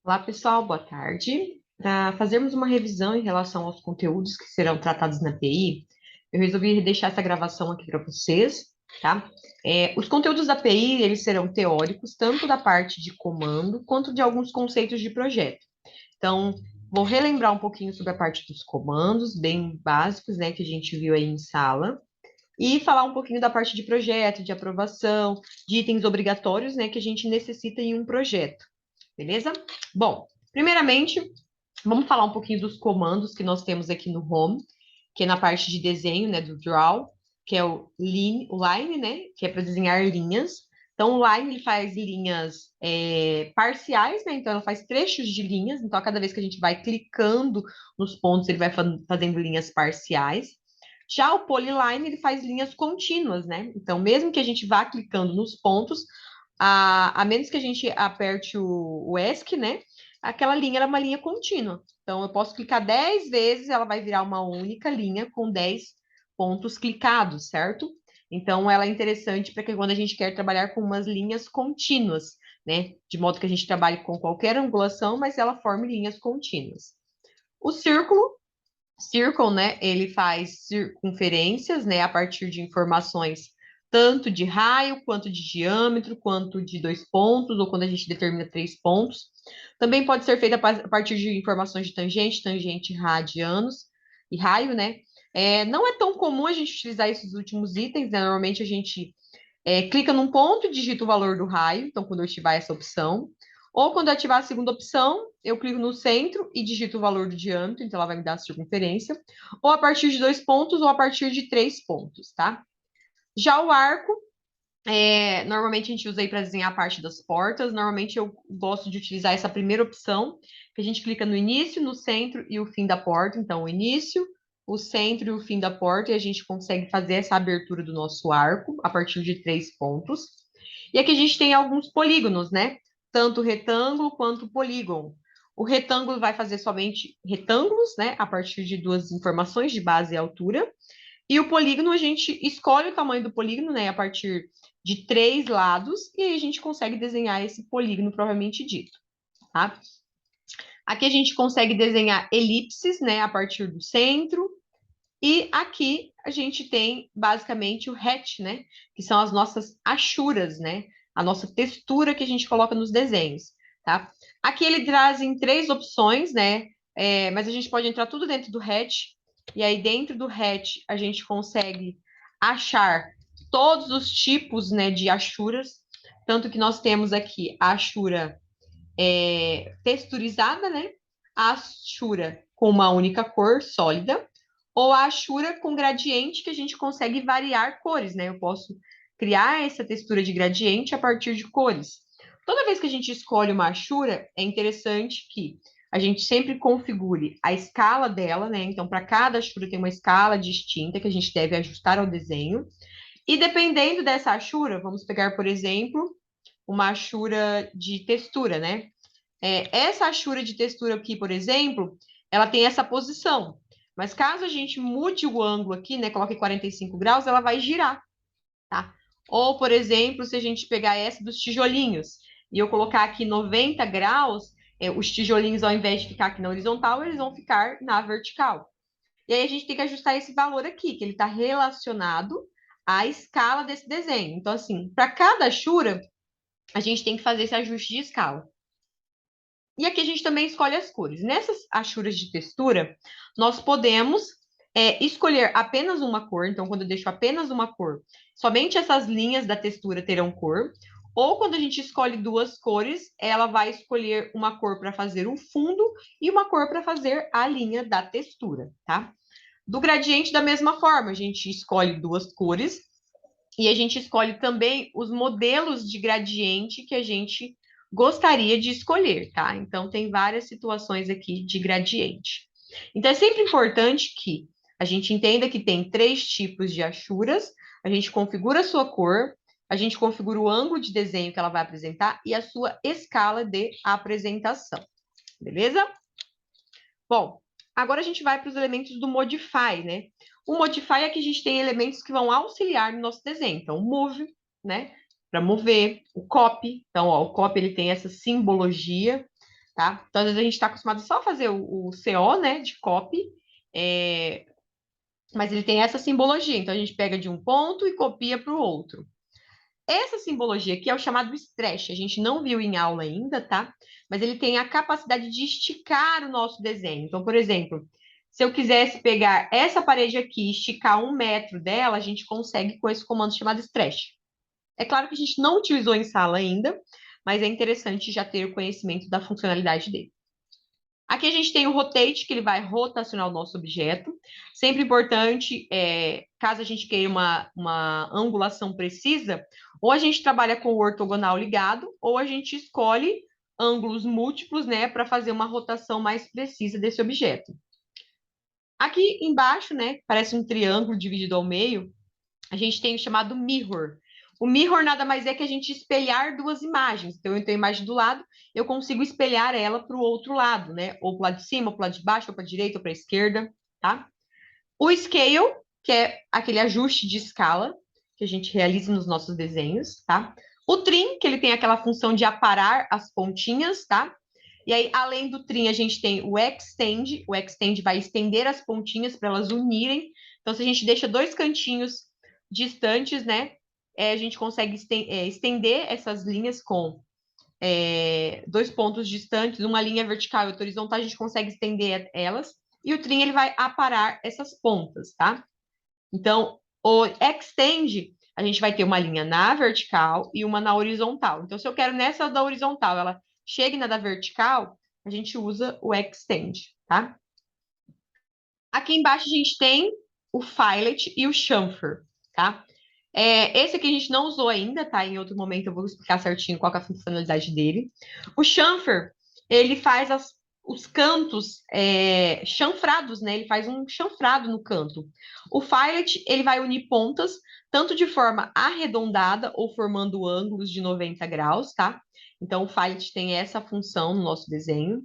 Olá, pessoal, boa tarde. Para fazermos uma revisão em relação aos conteúdos que serão tratados na PI, eu resolvi deixar essa gravação aqui para vocês, tá? Os conteúdos da PI, eles serão teóricos, tanto da parte de comando, quanto de alguns conceitos de projeto. Então, vou relembrar um pouquinho sobre a parte dos comandos, bem básicos, né, que a gente viu aí em sala, e falar um pouquinho da parte de projeto, de aprovação, de itens obrigatórios, né, que a gente necessita em um projeto. Beleza? Bom, primeiramente, vamos falar um pouquinho dos comandos que nós temos aqui no Home, que é na parte de desenho, né, do Draw, que é o Line, né, que é para desenhar linhas. Então, o Line, ele faz linhas parciais, né, então ela faz trechos de linhas, então a cada vez que a gente vai clicando nos pontos, ele vai fazendo linhas parciais. Já o Polyline, ele faz linhas contínuas, né, então mesmo que a gente vá clicando nos pontos, a menos que a gente aperte o ESC, né? Aquela linha era uma linha contínua. Então, eu posso clicar 10 vezes, ela vai virar uma única linha com 10 pontos clicados, certo? Então, ela é interessante para que quando a gente quer trabalhar com umas linhas contínuas, né? De modo que a gente trabalhe com qualquer angulação, mas ela forme linhas contínuas. O Circle, né, ele faz circunferências, né, a partir de informações tanto de raio, quanto de diâmetro, quanto de 2 pontos, ou quando a gente determina 3 pontos. Também pode ser feita a partir de informações de tangente, radianos e raio, né? Não é tão comum a gente utilizar esses últimos itens, né? Normalmente a gente clica num ponto e digita o valor do raio, então quando eu ativar essa opção. Ou quando eu ativar a segunda opção, eu clico no centro e digito o valor do diâmetro, então ela vai me dar a circunferência. Ou a partir de 2 pontos, ou a partir de 3 pontos, tá? Já o arco, normalmente a gente usa aí para desenhar a parte das portas. Normalmente eu gosto de utilizar essa primeira opção, que a gente clica no início, no centro e o fim da porta. Então, o início, o centro e o fim da porta, e a gente consegue fazer essa abertura do nosso arco a partir de 3 pontos. E aqui a gente tem alguns polígonos, né? Tanto retângulo quanto polígono. O retângulo vai fazer somente retângulos, né? A partir de duas informações de base e altura. E o polígono, a gente escolhe o tamanho do polígono, né, a partir de 3 lados, e aí a gente consegue desenhar esse polígono propriamente dito, tá? Aqui a gente consegue desenhar elipses, né, a partir do centro, e aqui a gente tem basicamente o hatch, né, que são as nossas achuras, né, a nossa textura que a gente coloca nos desenhos, tá? Aqui ele traz em 3 opções, né, mas a gente pode entrar tudo dentro do hatch, e aí dentro do hatch a gente consegue achar todos os tipos, né, de achuras, tanto que nós temos aqui a achura texturizada, né, a achura com uma única cor sólida, ou a achura com gradiente, que a gente consegue variar cores, né? Eu posso criar essa textura de gradiente a partir de cores. Toda vez que a gente escolhe uma achura, é interessante que a gente sempre configure a escala dela, né? Então, para cada achura tem uma escala distinta que a gente deve ajustar ao desenho. E dependendo dessa achura, vamos pegar, por exemplo, uma achura de textura, né? Essa achura de textura aqui, por exemplo, ela tem essa posição. Mas caso a gente mude o ângulo aqui, né, coloque 45 graus, ela vai girar, tá? Ou, por exemplo, se a gente pegar essa dos tijolinhos e eu colocar aqui 90 graus, os tijolinhos, ao invés de ficar aqui na horizontal, eles vão ficar na vertical. E aí a gente tem que ajustar esse valor aqui, que ele está relacionado à escala desse desenho. Então, assim, para cada achura, a gente tem que fazer esse ajuste de escala. E aqui a gente também escolhe as cores. Nessas achuras de textura, nós podemos escolher apenas uma cor. Então, quando eu deixo apenas uma cor, somente essas linhas da textura terão cor. Ou quando a gente escolhe duas cores, ela vai escolher uma cor para fazer o fundo e uma cor para fazer a linha da textura, tá? Do gradiente, da mesma forma, a gente escolhe duas cores e a gente escolhe também os modelos de gradiente que a gente gostaria de escolher, tá? Então, tem várias situações aqui de gradiente. Então, é sempre importante que a gente entenda que tem 3 tipos de achuras, a gente configura a sua cor, a gente configura o ângulo de desenho que ela vai apresentar e a sua escala de apresentação, beleza? Bom, agora a gente vai para os elementos do Modify, né? O Modify é que a gente tem elementos que vão auxiliar no nosso desenho. Então, o Move, né? Para mover. O Copy. Então, ó, o Copy ele tem essa simbologia. tá? Então, às vezes a gente está acostumado só a fazer o CO, né, de copy, mas ele tem essa simbologia. Então, a gente pega de um ponto e copia para o outro. Essa simbologia aqui é o chamado stretch. A gente não viu em aula ainda, tá? Mas ele tem a capacidade de esticar o nosso desenho. Então, por exemplo, se eu quisesse pegar essa parede aqui e esticar 1 metro dela, a gente consegue com esse comando chamado stretch. É claro que a gente não utilizou em sala ainda, mas é interessante já ter o conhecimento da funcionalidade dele. Aqui a gente tem o rotate, que ele vai rotacionar o nosso objeto. Sempre importante, caso a gente queira uma angulação precisa, ou a gente trabalha com o ortogonal ligado, ou a gente escolhe ângulos múltiplos, né, para fazer uma rotação mais precisa desse objeto. Aqui embaixo, né, parece um triângulo dividido ao meio, a gente tem o chamado mirror. O mirror nada mais é que a gente espelhar duas imagens. Então, eu tenho a imagem do lado, eu consigo espelhar ela para o outro lado, né? Ou para o lado de cima, ou para o lado de baixo, ou para a direita, ou para a esquerda, tá? O scale, que é aquele ajuste de escala que a gente realiza nos nossos desenhos, tá? O trim, que ele tem aquela função de aparar as pontinhas, tá? E aí, além do trim, a gente tem o extend. O extend vai estender as pontinhas para elas unirem. Então, se a gente deixa dois cantinhos distantes, né? A gente consegue estender essas linhas com dois pontos distantes, uma linha vertical e outra horizontal, a gente consegue estender elas. E o trim, ele vai aparar essas pontas, tá? Então, o extend, a gente vai ter uma linha na vertical e uma na horizontal. Então, se eu quero nessa da horizontal, ela chegue na da vertical, a gente usa o extend, tá? Aqui embaixo a gente tem o filet e o chamfer, tá? Esse aqui a gente não usou ainda, tá? Em outro momento eu vou explicar certinho qual é a funcionalidade dele. O chamfer, ele faz os cantos chanfrados, né? Ele faz um chanfrado no canto. O filet, ele vai unir pontas, tanto de forma arredondada ou formando ângulos de 90 graus, tá? Então, o filet tem essa função no nosso desenho.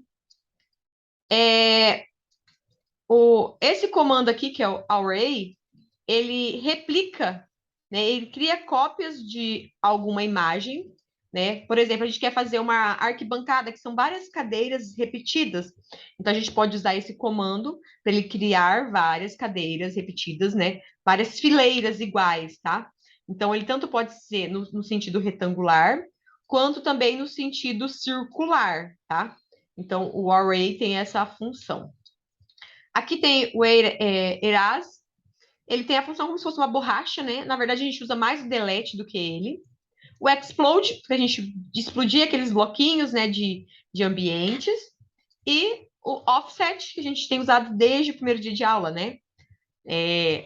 Esse comando aqui, que é o array, ele replica, né? Ele cria cópias de alguma imagem, né? Por exemplo, a gente quer fazer uma arquibancada, que são várias cadeiras repetidas. Então, a gente pode usar esse comando para ele criar várias cadeiras repetidas, né? Várias fileiras iguais, tá? Então, ele tanto pode ser no sentido retangular, quanto também no sentido circular, tá? Então, o array tem essa função. Aqui tem o Eras, ele tem a função como se fosse uma borracha, né? Na verdade, a gente usa mais o delete do que ele. O explode, para a gente explodir aqueles bloquinhos, né, de ambientes. E o offset, que a gente tem usado desde o primeiro dia de aula, né?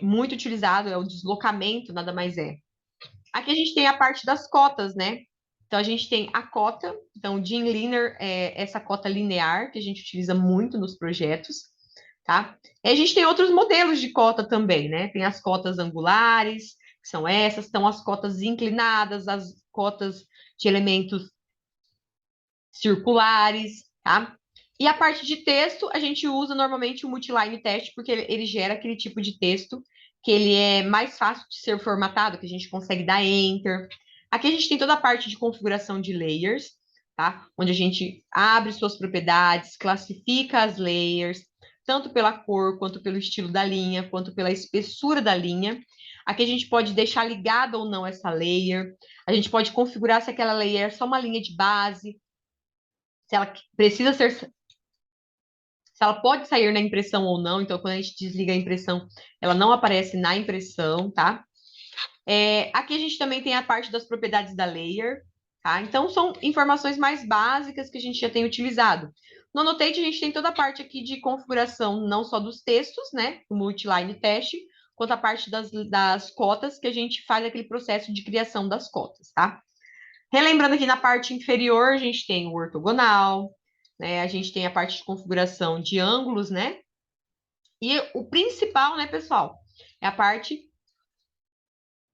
Muito utilizado, é o deslocamento, nada mais é. Aqui a gente tem a parte das cotas, né? Então, a gente tem a cota. Então, o Jim Linear é essa cota linear que a gente utiliza muito nos projetos, tá? E a gente tem outros modelos de cota também, né? Tem as cotas angulares, que são essas, estão as cotas inclinadas, as cotas de elementos circulares, tá? E a parte de texto, a gente usa normalmente o multiline test, porque ele gera aquele tipo de texto que ele é mais fácil de ser formatado, que a gente consegue dar enter. Aqui a gente tem toda a parte de configuração de layers, tá? Onde a gente abre suas propriedades, classifica as layers, tanto pela cor, quanto pelo estilo da linha, quanto pela espessura da linha. Aqui a gente pode deixar ligada ou não essa layer. A gente pode configurar se aquela layer é só uma linha de base, se ela precisa ser, se ela pode sair na impressão ou não. Então, quando a gente desliga a impressão, ela não aparece na impressão, tá? Aqui a gente também tem a parte das propriedades da layer, tá? Então, são informações mais básicas que a gente já tem utilizado. No Annotate, a gente tem toda a parte aqui de configuração, não só dos textos, né? O multiline teste, quanto a parte das cotas, que a gente faz aquele processo de criação das cotas, tá? Relembrando aqui na parte inferior, a gente tem o ortogonal, né? A gente tem a parte de configuração de ângulos, né? E o principal, né, pessoal, é a parte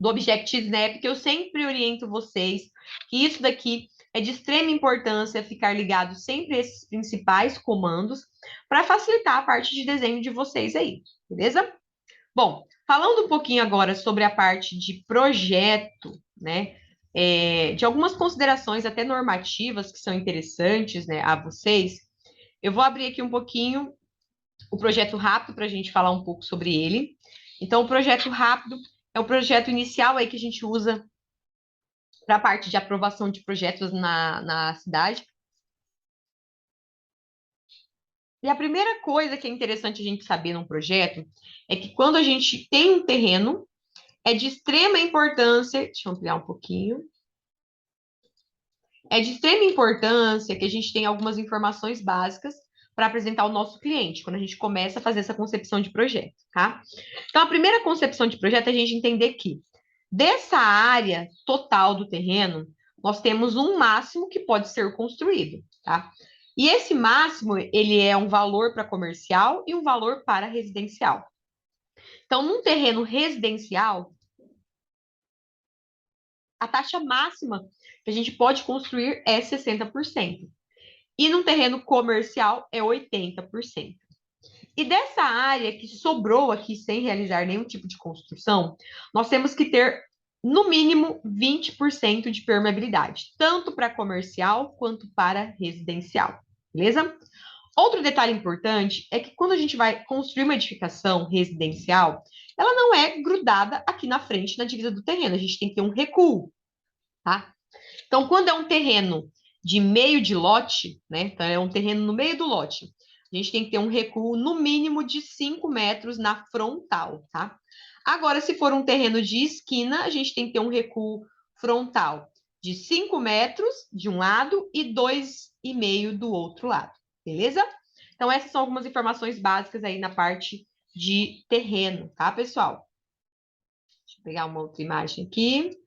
do Object Snap, que eu sempre oriento vocês que isso daqui é de extrema importância ficar ligado sempre a esses principais comandos para facilitar a parte de desenho de vocês aí, beleza? Bom, falando um pouquinho agora sobre a parte de projeto, né? de algumas considerações até normativas que são interessantes, né, a vocês. Eu vou abrir aqui um pouquinho o projeto rápido para a gente falar um pouco sobre ele. Então, o projeto rápido é o projeto inicial aí que a gente usa para a parte de aprovação de projetos na cidade. E a primeira coisa que é interessante a gente saber num projeto é que quando a gente tem um terreno, é de extrema importância. Deixa eu ampliar um pouquinho. É de extrema importância que a gente tenha algumas informações básicas para apresentar ao nosso cliente, quando a gente começa a fazer essa concepção de projeto, tá? Então, a primeira concepção de projeto é a gente entender que dessa área total do terreno, nós temos um máximo que pode ser construído, tá? E esse máximo, ele é um valor para comercial e um valor para residencial. Então, num terreno residencial, a taxa máxima que a gente pode construir é 60%. E num terreno comercial é 80%. E dessa área que sobrou aqui sem realizar nenhum tipo de construção, nós temos que ter, no mínimo, 20% de permeabilidade, tanto para comercial quanto para residencial. Beleza? Outro detalhe importante é que quando a gente vai construir uma edificação residencial, ela não é grudada aqui na frente, na divisa do terreno. A gente tem que ter um recuo, tá? Então, quando é um terreno de meio de lote, né? Então, é um terreno no meio do lote. A gente tem que ter um recuo no mínimo de 5 metros na frontal, tá? Agora, se for um terreno de esquina, a gente tem que ter um recuo frontal de 5 metros de um lado e 2,5 do outro lado, beleza? Então, essas são algumas informações básicas aí na parte de terreno, tá, pessoal? Deixa eu pegar uma outra imagem aqui.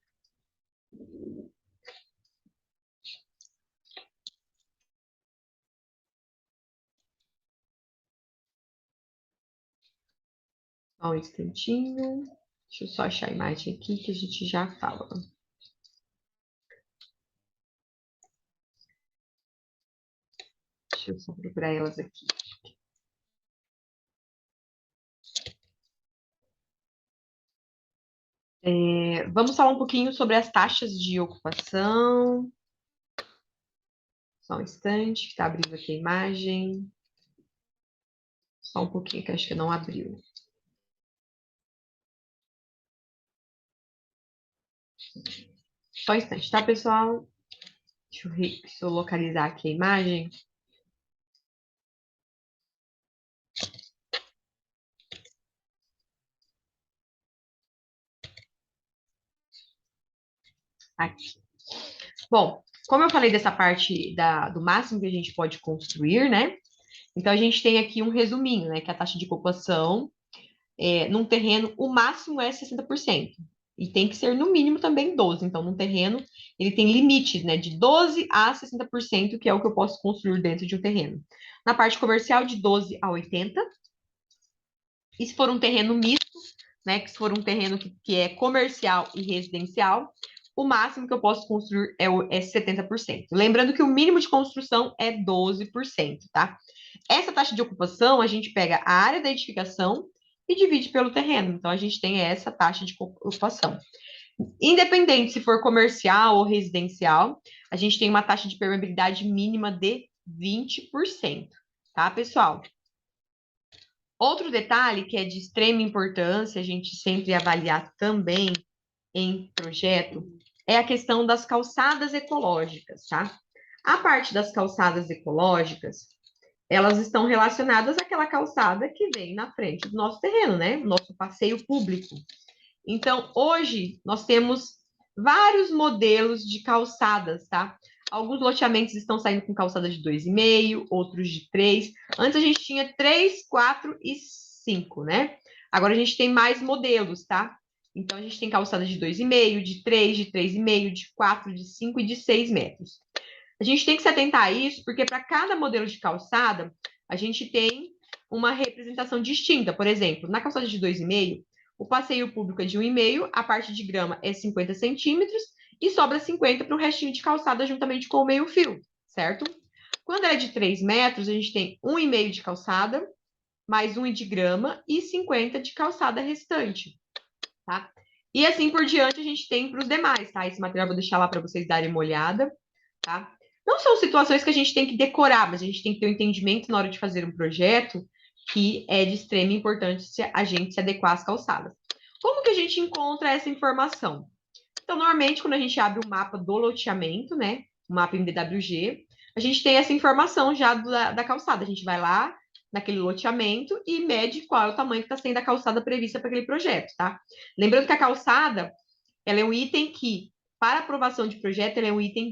Só um instantinho. Deixa eu só achar a imagem aqui que a gente já fala. Deixa eu só procurar elas aqui. Vamos falar um pouquinho sobre as taxas de ocupação. Só um instante, que está abrindo aqui a imagem. Só um pouquinho, que acho que não abriu. Só um instante, tá, pessoal? Deixa eu localizar aqui a imagem. Aqui. Bom, como eu falei dessa parte do máximo que a gente pode construir, né? Então, a gente tem aqui um resuminho, né? Que a taxa de ocupação num terreno, o máximo é 60%. E tem que ser no mínimo também 12%. Então, num terreno, ele tem limite, né? De 12% a 60%, que é o que eu posso construir dentro de um terreno. Na parte comercial, de 12% a 80%. E se for um terreno misto, né? Que se for um terreno que é comercial e residencial, o máximo que eu posso construir é 70%. Lembrando que o mínimo de construção é 12%, tá? Essa taxa de ocupação, a gente pega a área da edificação e divide pelo terreno. Então, a gente tem essa taxa de ocupação. Independente se for comercial ou residencial, a gente tem uma taxa de permeabilidade mínima de 20%, tá, pessoal? Outro detalhe que é de extrema importância, a gente sempre avaliar também em projeto, é a questão das calçadas ecológicas, tá? A parte das calçadas ecológicas, elas estão relacionadas àquela calçada que vem na frente do nosso terreno, né? Nosso passeio público. Então, hoje, nós temos vários modelos de calçadas, tá? Alguns loteamentos estão saindo com calçada de 2,5, outros de 3. Antes a gente tinha 3, 4 e 5, né? Agora a gente tem mais modelos, tá? Então, a gente tem calçada de 2,5, de 3, de 3,5, de 4, de 5 e de 6 metros. A gente tem que se atentar a isso, porque para cada modelo de calçada, a gente tem uma representação distinta. Por exemplo, na calçada de 2,5, o passeio público é de 1,5, a parte de grama é 50 centímetros e sobra 50 para o restinho de calçada juntamente com o meio-fio, certo? Quando é de 3 metros, a gente tem 1,5 de calçada, mais 1 de grama e 50 de calçada restante, tá? E assim por diante a gente tem para os demais, tá? Esse material eu vou deixar lá para vocês darem uma olhada, tá? Não são situações que a gente tem que decorar, mas a gente tem que ter um entendimento na hora de fazer um projeto que é de extrema importância a gente se adequar às calçadas. Como que a gente encontra essa informação? Então, normalmente, quando a gente abre o mapa do loteamento, né? O mapa em DWG, a gente tem essa informação já da calçada. A gente vai lá naquele loteamento e mede qual é o tamanho que está sendo a calçada prevista para aquele projeto, tá? Lembrando que a calçada, ela é um item que, para aprovação de projeto, ela é um item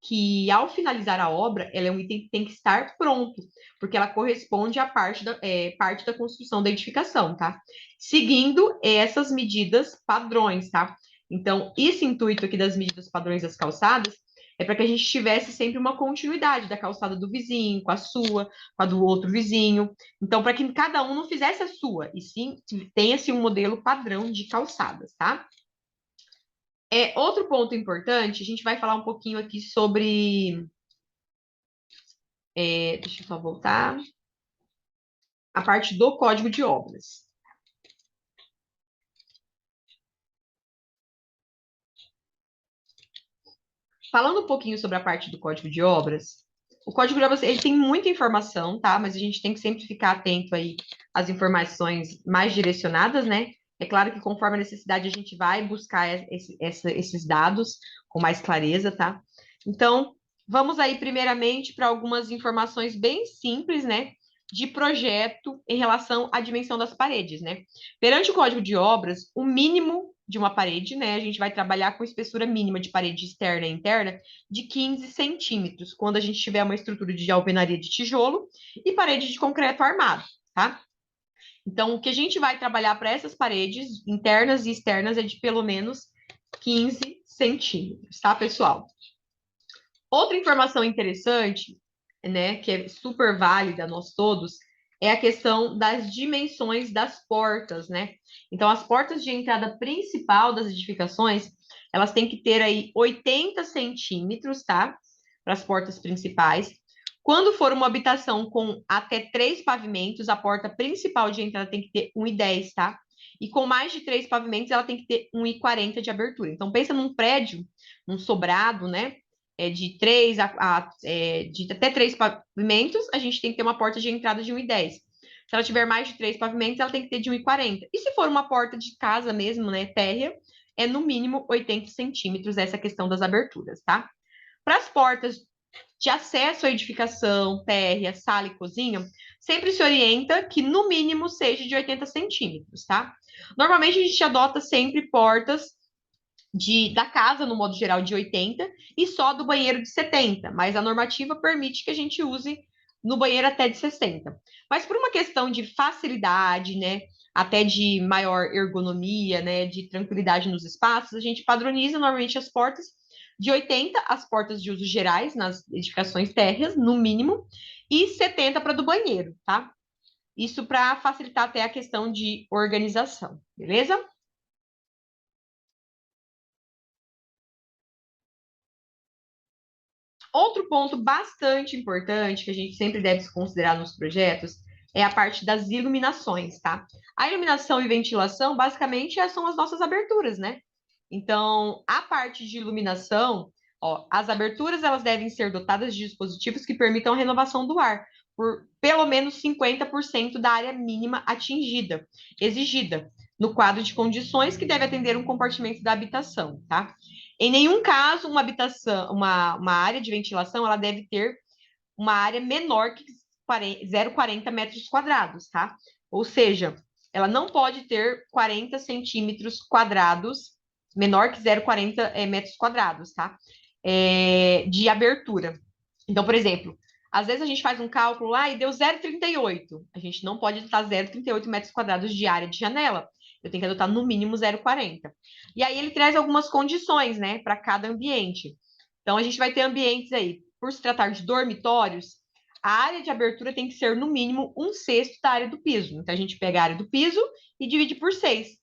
que ao finalizar a obra, ela é um item que tem que estar pronto, porque ela corresponde à parte da construção da edificação, tá? Seguindo essas medidas padrões, tá? Então, esse intuito aqui das medidas padrões das calçadas é para que a gente tivesse sempre uma continuidade da calçada do vizinho, com a sua, com a do outro vizinho. Então, para que cada um não fizesse a sua, e sim tenha-se um modelo padrão de calçadas, tá? Outro ponto importante, a gente vai falar um pouquinho aqui sobre. Deixa eu só voltar. A parte do código de obras. Falando um pouquinho sobre a parte do código de obras, o código de obras ele tem muita informação, tá? Mas a gente tem que sempre ficar atento aí às informações mais direcionadas, né? É claro que conforme a necessidade a gente vai buscar esses dados com mais clareza, tá? Então, vamos aí primeiramente para algumas informações bem simples, né? De projeto em relação à dimensão das paredes, né? Perante o código de obras, o mínimo de uma parede, né? A gente vai trabalhar com espessura mínima de parede externa e interna de 15 centímetros, quando a gente tiver uma estrutura de alvenaria de tijolo e parede de concreto armado, tá? Então, o que a gente vai trabalhar para essas paredes internas e externas é de pelo menos 15 centímetros, tá, pessoal? Outra informação interessante, né, que é super válida a nós todos, é a questão das dimensões das portas, né? Então, as portas de entrada principal das edificações, elas têm que ter aí 80 centímetros, tá? Para as portas principais. Quando for uma habitação com até 3 pavimentos, a porta principal de entrada tem que ter 1,10, tá? E com mais de 3 pavimentos, ela tem que ter 1,40 de abertura. Então, pensa num prédio, num sobrado, né? De até 3 pavimentos, a gente tem que ter uma porta de entrada de 1,10. Se ela tiver mais de 3 pavimentos, ela tem que ter de 1,40. E se for uma porta de casa mesmo, né, térrea, é no mínimo 80 centímetros essa questão das aberturas, tá? Para as portas de acesso à edificação, térrea, sala e cozinha, sempre se orienta que no mínimo seja de 80 centímetros, tá? Normalmente a gente adota sempre portas da casa, no modo geral, de 80 e só do banheiro de 70, mas a normativa permite que a gente use no banheiro até de 60. Mas por uma questão de facilidade, né, até de maior ergonomia, né, de tranquilidade nos espaços, a gente padroniza normalmente as portas de 80, as portas de usos gerais nas edificações térreas, no mínimo, e 70 para do banheiro, tá? Isso para facilitar até a questão de organização, beleza? Outro ponto bastante importante que a gente sempre deve se considerar nos projetos é a parte das iluminações, tá? A iluminação e ventilação, basicamente, são as nossas aberturas, né? Então, a parte de iluminação, ó, as aberturas elas devem ser dotadas de dispositivos que permitam a renovação do ar por pelo menos 50% da área mínima atingida, exigida, no quadro de condições que deve atender um compartimento da habitação, tá? Em nenhum caso, uma habitação, uma área de ventilação, ela deve ter uma área menor que 0,40 metros quadrados, tá? Ou seja, ela não pode ter 40 centímetros quadrados, menor que 0,40 metros quadrados, tá? De abertura. Então, por exemplo, às vezes a gente faz um cálculo lá e deu 0,38. A gente não pode adotar 0,38 metros quadrados de área de janela. Eu tenho que adotar no mínimo 0,40. E aí ele traz algumas condições, né, para cada ambiente. Então a gente vai ter ambientes aí, por se tratar de dormitórios, a área de abertura tem que ser no mínimo 1/6 da área do piso. Então a gente pega a área do piso e divide por 6.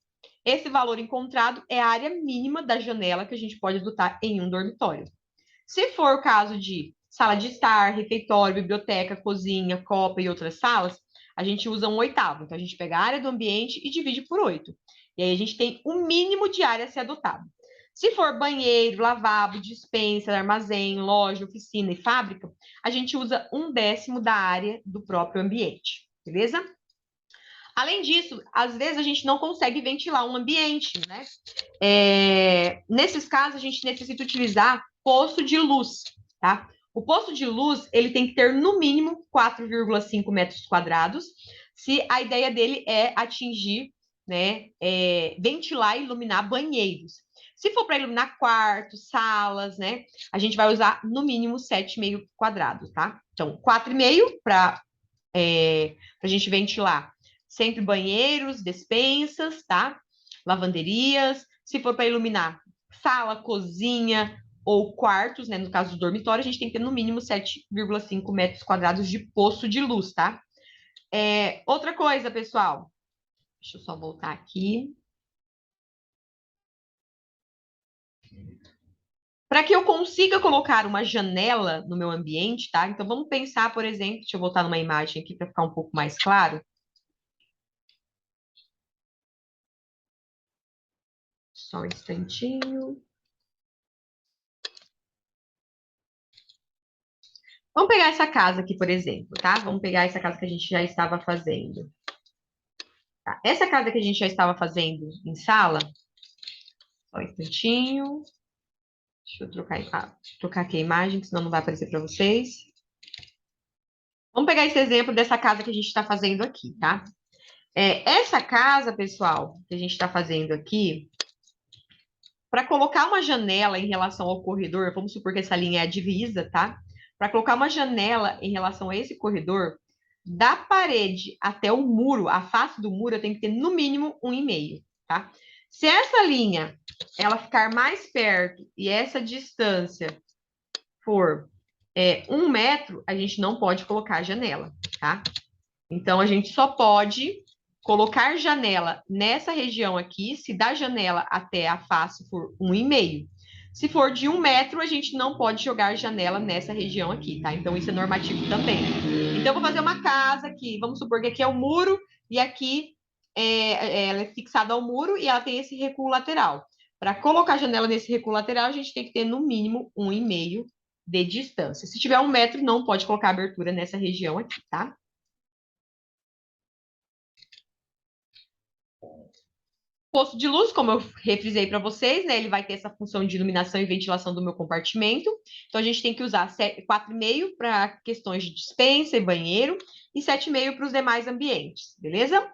Esse valor encontrado é a área mínima da janela que a gente pode adotar em um dormitório. Se for o caso de sala de estar, refeitório, biblioteca, cozinha, copa e outras salas, a gente usa 1/8. Então, a gente pega a área do ambiente e divide por 8. E aí a gente tem o mínimo de área a ser adotado. Se for banheiro, lavabo, despensa, armazém, loja, oficina e fábrica, a gente usa 1/10 da área do próprio ambiente, beleza? Além disso, às vezes a gente não consegue ventilar um ambiente, né? Nesses casos, a gente necessita utilizar posto de luz, tá? O posto de luz, ele tem que ter no mínimo 4,5 metros quadrados, se a ideia dele é atingir, né, ventilar e iluminar banheiros. Se for para iluminar quartos, salas, né, a gente vai usar no mínimo 7,5 quadrados, tá? Então, 4,5 para a gente ventilar sempre banheiros, despensas, tá? Lavanderias. Se for para iluminar sala, cozinha ou quartos, né? No caso do dormitório, a gente tem que ter no mínimo 7,5 metros quadrados de poço de luz, tá? Outra coisa, pessoal. Deixa eu só voltar aqui. Para que eu consiga colocar uma janela no meu ambiente, tá? Então vamos pensar, por exemplo, deixa eu voltar numa imagem aqui para ficar um pouco mais claro. Só um instantinho. Vamos pegar essa casa aqui, por exemplo, tá? Vamos pegar essa casa que a gente já estava fazendo. Tá? Essa casa que a gente já estava fazendo em sala, só um instantinho. Deixa eu trocar aqui a imagem, que senão não vai aparecer para vocês. Vamos pegar esse exemplo dessa casa que a gente está fazendo aqui, tá? Essa casa, pessoal, que a gente está fazendo aqui, para colocar uma janela em relação ao corredor, vamos supor que essa linha é a divisa, tá? Para colocar uma janela em relação a esse corredor, da parede até o muro, a face do muro, eu tenho que ter no mínimo 1,5, tá? Se essa linha ela ficar mais perto e essa distância for 1 metro, a gente não pode colocar a janela, tá? Então, a gente só pode colocar janela nessa região aqui, se da janela até a face for 1,5. Se for de 1 metro, a gente não pode jogar janela nessa região aqui, tá? Então, isso é normativo também. Então, eu vou fazer uma casa aqui, vamos supor que aqui é o muro e aqui ela é fixada ao muro e ela tem esse recuo lateral. Para colocar janela nesse recuo lateral, a gente tem que ter no mínimo 1,5 de distância. Se tiver 1 metro, não pode colocar abertura nessa região aqui, tá? Posto de luz, como eu refrisei para vocês, né, ele vai ter essa função de iluminação e ventilação do meu compartimento. Então, a gente tem que usar 4,5 para questões de despensa e banheiro e 7,5 para os demais ambientes, beleza? Vou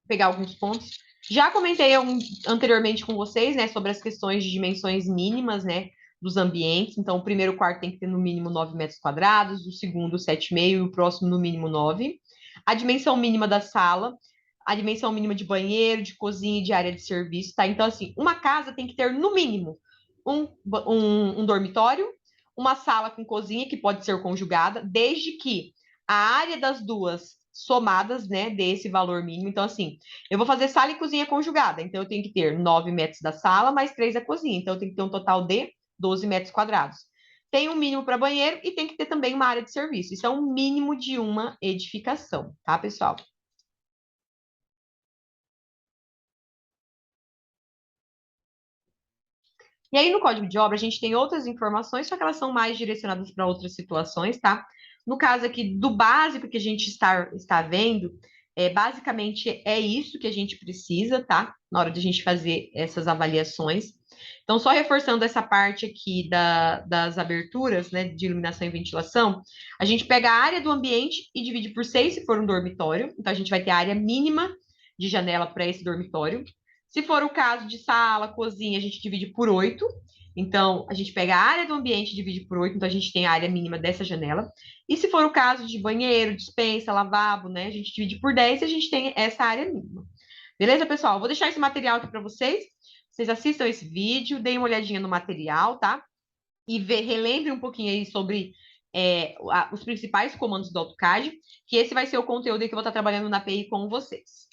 pegar alguns pontos. Já comentei anteriormente com vocês, né, sobre as questões de dimensões mínimas, né, dos ambientes. Então, o primeiro quarto tem que ter no mínimo 9 metros quadrados, o segundo 7,5 e o próximo no mínimo 9. A dimensão mínima da sala, a dimensão mínima de banheiro, de cozinha e de área de serviço, tá? Então, assim, uma casa tem que ter, no mínimo, um dormitório, uma sala com cozinha, que pode ser conjugada, desde que a área das duas somadas, né, dê esse valor mínimo. Então, assim, eu vou fazer sala e cozinha conjugada, então eu tenho que ter 9 metros da sala, mais 3 da cozinha. Então, eu tenho que ter um total de 12 metros quadrados. Tem um mínimo para banheiro e tem que ter também uma área de serviço. Isso é um mínimo de uma edificação, tá, pessoal? E aí, no código de obra, a gente tem outras informações, só que elas são mais direcionadas para outras situações, tá? No caso aqui do básico que a gente está vendo, basicamente é isso que a gente precisa, tá? Na hora de a gente fazer essas avaliações. Então, só reforçando essa parte aqui das aberturas, né, de iluminação e ventilação, a gente pega a área do ambiente e divide por 6 se for um dormitório. Então, a gente vai ter a área mínima de janela para esse dormitório. Se for o caso de sala, cozinha, a gente divide por 8. Então, a gente pega a área do ambiente e divide por 8, então a gente tem a área mínima dessa janela. E se for o caso de banheiro, despensa, lavabo, né, a gente divide por 10 e a gente tem essa área mínima. Beleza, pessoal? Vou deixar esse material aqui para vocês. Vocês assistam esse vídeo, deem uma olhadinha no material, tá? E relembrem um pouquinho aí sobre os principais comandos do AutoCAD, que esse vai ser o conteúdo que eu vou estar trabalhando na API com vocês.